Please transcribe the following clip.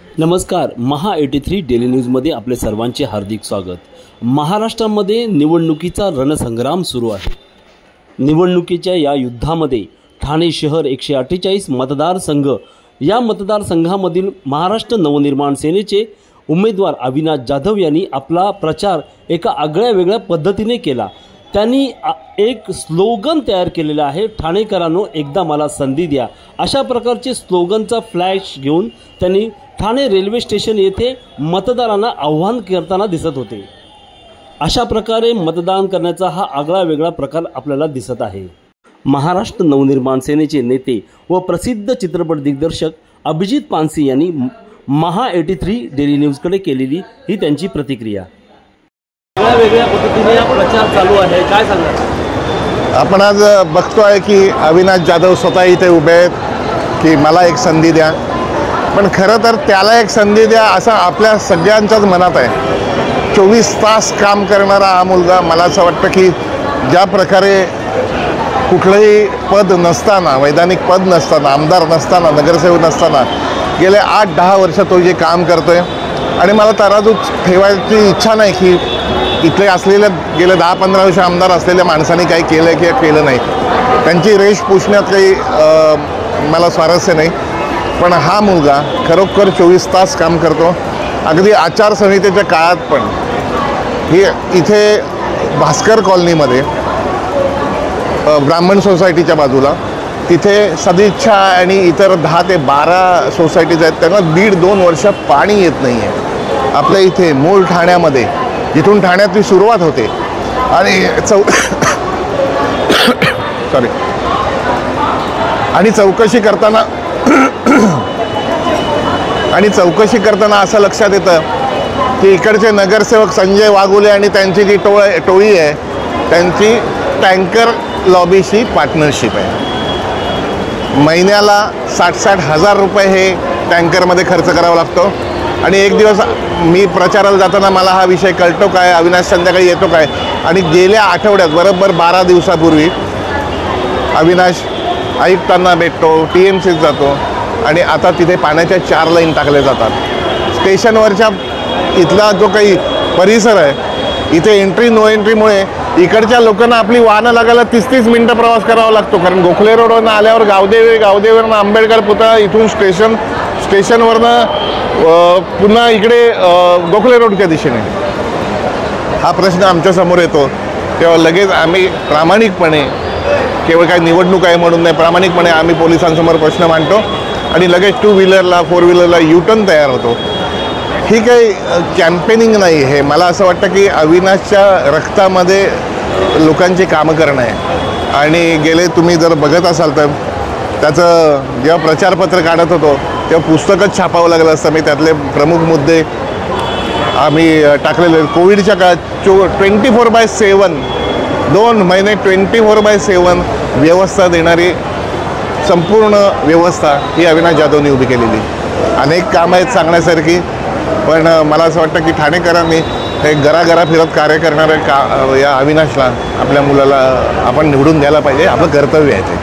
नमस्कार, महा 83 डेली न्यूजमध्ये आपले सर्वांचे हार्दिक स्वागत। महाराष्ट्रामध्ये निवडणुकीचा रणसंग्राम सुरू आहे। निवडणुकीच्या या युद्धामध्ये ठाणे शहर 148 मतदारसंघ या मतदारसंघामधील महाराष्ट्र नवनिर्माण सेनेचे उमेदवार अविनाश जाधव यांनी आपला प्रचार एका आगळ्या पद्धतीने केला। त्यांनी एक स्लोगन तयार केलेला आहे, ठाणेकरांनो एकदा मला संधी द्या। अशा प्रकारचे स्लोगनचा फ्लॅश घेऊन त्यांनी ठाणे रेल्वे स्टेशन येथे मतदारांना आव्हान करताना दिसत होते। अशा प्रकारे मतदान करण्याचा हा आगळा प्रकार आपल्याला दिसत आहे। महाराष्ट्र नवनिर्माण सेनेचे नेते व प्रसिद्ध चित्रपट दिग्दर्शक अभिजित पानसी यांनी महा 83 डेली न्यूजकडे केलेली ही त्यांची प्रतिक्रिया। वेगळ्या पद्धतीने प्रचार चालू आहे, काय सांगणार आपण? आज बघतोय की अविनाश जाधव स्वतः इथे उभे आहेत की मला एक संधी द्या, पण खरं तर त्याला एक संधी द्या असं आपल्या सगळ्यांच्याच मनात आहे। 24 तास काम करणारा हा मुलगा, मला असं वाटतं की ज्या प्रकारे कुठलंही पद नसताना, वैधानिक पद नसताना, आमदार नसताना, नगरसेवक नसताना गेले 8-10 वर्ष तो जे काम करतोय, आणि मला तराजूत ठेवायची इच्छा नाही की इथले असलेले गेले 10-15 वर्ष आमदार असलेल्या माणसांनी काही केलं किंवा केलं नाही, त्यांची रेष पुसण्यात काही मला स्वारस्य नाही। पण हा मुलगा खरोखर 24 तास काम करतो। अगदी आचारसंहितेच्या काळात पण ही इथे भास्कर कॉलनीमध्ये ब्राह्मण सोसायटीच्या बाजूला तिथे सदिच्छा आणि इतर 10 ते 12 सोसायटीज आहेत, त्यांना 1.5-2 वर्ष पाणी येत नाही आहे। आपल्या इथे मूळ ठाण्यामध्ये जिथून ठाण्याची सुरुवात होते आणि चौकशी करताना असं लक्षात येतं की इकडचे नगरसेवक संजय वाघुले आणि त्यांची जी टोळी आहे त्यांची टँकर लॉबीशी पार्टनरशिप आहे। महिन्याला 60-60 हजार रुपये हे टँकरमध्ये खर्च करावा लागतो। आणि एक दिवस मी प्रचाराला जाताना मला हा विषय कळतो काय, अविनाश संध्याकाळी येतो काय, आणि गेल्या आठवड्यात बरोबर 12 दिवसापूर्वी अविनाश आयुक्तांना भेटतो, TMCत जातो, आणि आता तिथे पाण्याच्या 4 लाईन टाकल्या जातात। स्टेशनवरच्या इथला जो काही परिसर आहे, इथे एंट्री नो एंट्रीमुळे इकडच्या लोकांना आपली वाहनं लागायला 30-30 मिनटं प्रवास करावा लागतो, कारण गोखले रोडवरनं आल्यावर गावदेवीवरनं आंबेडकर पुतळा, इथून स्टेशनवरनं पुन्हा इकडे गोखले रोडच्या दिशेने हा प्रश्न आमच्यासमोर येतो। तेव्हा लगेच आम्ही प्रामाणिकपणे, केवळ काही निवडणूक आहे म्हणून नाही, प्रामाणिकपणे आम्ही पोलिसांसमोर प्रश्न मांडतो आणि लगेच 2 व्हीलरला 4 व्हीलरला U-टर्न तयार होतो। ही काही कॅम्पेनिंग नाही, हे मला असं वाटतं की अविनाशच्या रक्तामध्ये लोकांची कामं करणं आहे। आणि गेले तुम्ही जर बघत असाल तर त्याचं जेव्हा प्रचारपत्र काढत होतो तेव्हा पुस्तकच छापावं लागलं असतं। मी त्यातले प्रमुख मुद्दे आम्ही टाकलेले। कोविडच्या काळात 24/7 2 महिने 24/7 व्यवस्था देणारी संपूर्ण व्यवस्था ही अविनाश जाधवनी उभी केलेली। अनेक कामं आहेत सांगण्यासारखी, पण मला असं वाटतं की ठाणेकरांनी हे घराघरा फिरत कार्य करणाऱ्या या अविनाशला, आपल्या मुलाला आपण निवडून द्यायला पाहिजे, आपलं कर्तव्य आहे ते।